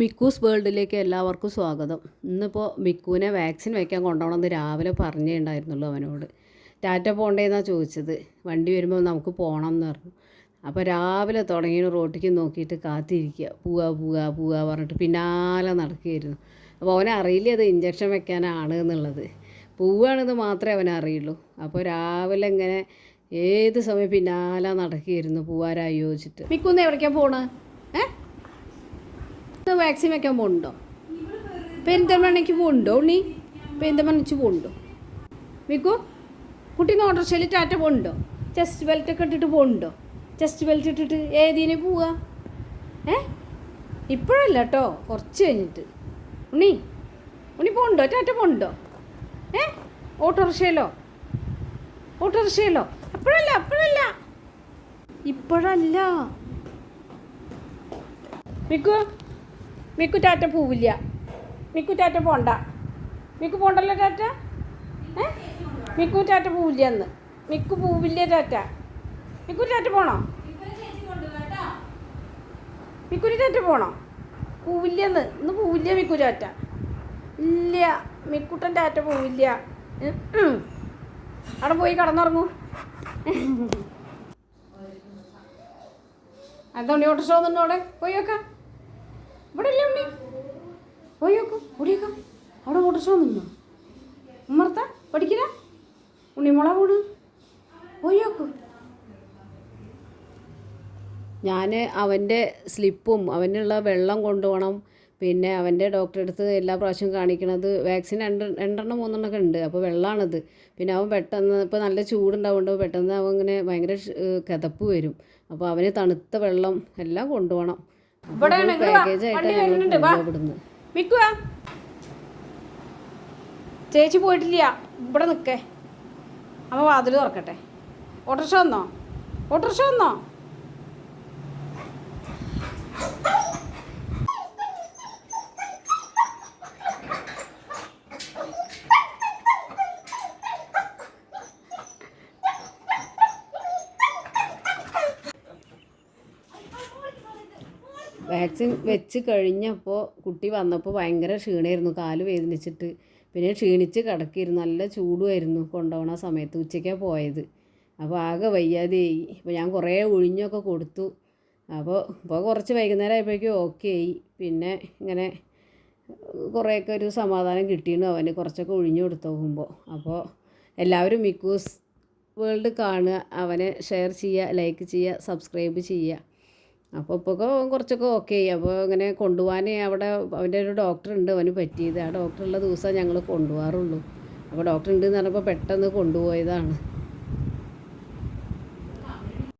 മിക്കൂസ് വേൾഡിലേക്ക് എല്ലാവർക്കും സ്വാഗതം. ഇന്നിപ്പോൾ മിക്കുവിനെ വാക്സിൻ വയ്ക്കാൻ കൊണ്ടുപോകണമെന്ന് രാവിലെ പറഞ്ഞേ ഉണ്ടായിരുന്നുള്ളൂ അവനോട്. ടാറ്റ പോകണ്ടേന്നാണ് ചോദിച്ചത്. വണ്ടി വരുമ്പോൾ നമുക്ക് പോകണം എന്ന് പറഞ്ഞു. അപ്പോൾ രാവിലെ തുടങ്ങി റോട്ടിക്ക് നോക്കിയിട്ട് കാത്തിരിക്കുക. പോവുക പറഞ്ഞിട്ട് പിന്നാലെ നടക്കുകയായിരുന്നു. അപ്പോൾ അവനെ അറിയില്ല അത് ഇഞ്ചക്ഷൻ വെക്കാനാണ് എന്നുള്ളത്. പോവുകയാണെന്ന് മാത്രമേ അവനറിയുള്ളൂ. അപ്പോൾ രാവിലെ ഇങ്ങനെ ഏത് സമയം പിന്നാലെ നടക്കുകയായിരുന്നു പോവാരായി ചോദിച്ചിട്ട്. മിക്കുന്ന് എവിടേക്കാണ് പോണേ? വാക്സിൻ വെക്കാൻ പോകുന്നുണ്ടോ? പെരിന്തൽമണ്ണയ്ക്ക് പോകുന്നുണ്ടോ ഉണ്ണി? പെരിന്തൽമണ്ണയ്ക്ക് പോകുന്നുണ്ടോ? മിക്കു കുട്ടീന്ന് ഓട്ടോറിക്ഷയിൽ ടാറ്റ പോകുന്നുണ്ടോ? ചെസ്റ്റ് ബെൽറ്റ് ഒക്കെ ഇട്ടിട്ട് പോകുന്നുണ്ടോ? ചെസ്റ്റ് ബെൽറ്റ് ഇട്ടിട്ട് ഏതിനെ പോവുക? ഇപ്പോഴല്ല കേട്ടോ, കുറച്ച് കഴിഞ്ഞിട്ട്. ഉണ്ണി പോകുന്നുണ്ടോ? ടാറ്റ പോകുന്നുണ്ടോ? ഓട്ടോറിക്ഷയിലോ? അപ്പോഴല്ല ഇപ്പോഴല്ല. മിക്കു ടാറ്റ പോവില്ല. മിക്കു ടാറ്റ പോണ്ട. മിക്കു പോണ്ടല്ലോ ടാറ്റ. മിക്കു ടാറ്റ പോവില്ല എന്ന്. മിക്കു പോവില്ല ടാറ്റ. മിക്കു ടാറ്റ പോണോ? മിക്കുരി ടാറ്റ പോണോ? പോവില്ലെന്ന്. ഇന്ന് പോവില്ല മിക്കു ടാറ്റ. ഇല്ല, മിക്കുട്ടൻ ടാറ്റ പോവില്ല. അവിടെ പോയി കടന്നുറങ്ങൂ. എന്താ ഉണ്ണി ഓട്ടോ ഷോ നിന്നോ? അവിടെ പോയി നോക്കാം. ഇവിടെ ഇല്ല ഉണ്ണി, പോയി നോക്കും. ഓടിയേക്കാം. അവിടെ ഓട്ടോ ഷോ നിന്നോ? ഉമ്മർത്ത പഠിക്കില്ല ഉണ്ണിമോള പോണ്. പോയി നോക്കും. ഞാൻ അവൻ്റെ സ്ലിപ്പും അവനുള്ള വെള്ളം കൊണ്ടുപോകണം. പിന്നെ അവൻ്റെ ഡോക്ടറെ അടുത്ത് എല്ലാ പ്രാവശ്യവും കാണിക്കണത് വാക്സിൻ രണ്ടെണ്ണം മൂന്നെണ്ണമൊക്കെ ഉണ്ട്. അപ്പോൾ വെള്ളമാണത്. പിന്നെ അവൻ പെട്ടെന്ന് ഇപ്പോൾ നല്ല ചൂടുണ്ടാവുകൊണ്ട് പെട്ടെന്ന് അവൻ ഇങ്ങനെ ഭയങ്കര കിതപ്പ് വരും. അപ്പോൾ അവന് തണുത്ത വെള്ളം എല്ലാം കൊണ്ടുപോകണം. ചേച്ചി പോയിട്ടില്ല, ഇവിടെ നിൽക്കേ. അപ്പോൾ വാതിൽ തുറക്കട്ടെ. ഓട്ടോറിക്ഷ വന്നോ? വാക്സിൻ വെച്ച് കഴിഞ്ഞപ്പോൾ കുട്ടി വന്നപ്പോൾ ഭയങ്കര ക്ഷീണമായിരുന്നു, കാല് വേദനിച്ചിട്ട്. പിന്നെ ക്ഷീണിച്ച് കിടക്കിയിരുന്നു, നല്ല ചൂടുമായിരുന്നു കൊണ്ടുപോകണ സമയത്ത്. ഉച്ചയ്ക്കാണ് പോയത്. അപ്പോൾ ആകെ വയ്യാതെയായി. അപ്പോൾ ഞാൻ കുറേ ഒഴിഞ്ഞൊക്കെ കൊടുത്തു. ഇപ്പോൾ കുറച്ച് വൈകുന്നേരം ആയപ്പോഴേക്കും ഓക്കെ ആയി. പിന്നെ ഇങ്ങനെ കുറേയൊക്കെ ഒരു സമാധാനം കിട്ടിയിരുന്നു അവന്, കുറച്ചൊക്കെ ഒഴിഞ്ഞു കൊടുത്തു പോകുമ്പോൾ. അപ്പോൾ എല്ലാവരും മിക്കൂസ് വേൾഡ് കാണുക, അവനെ ഷെയർ ചെയ്യുക, ലൈക്ക് ചെയ്യുക, സബ്സ്ക്രൈബ് ചെയ്യുക. അപ്പോൾ ഇപ്പോൾ കുറച്ചൊക്കെ ഓക്കെ ആയി. അപ്പോൾ ഇങ്ങനെ കൊണ്ടുപോകാൻ അവിടെ അവൻ്റെ ഒരു ഡോക്ടറുണ്ട് അവന് പറ്റിയത്. ആ ഡോക്ടറുള്ള ദിവസം ഞങ്ങൾ കൊണ്ടുപോകാറുള്ളൂ. അപ്പോൾ ഡോക്ടർ ഉണ്ടെന്ന് പറഞ്ഞപ്പോൾ പെട്ടെന്ന് കൊണ്ടുപോയതാണ്.